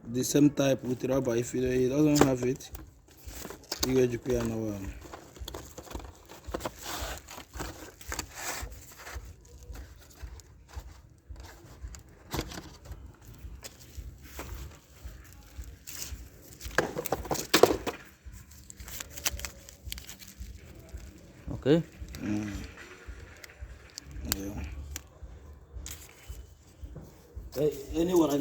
the same type with rubber. If he doesn't have it, you get to pay another one. Okay. Yeah. Anyone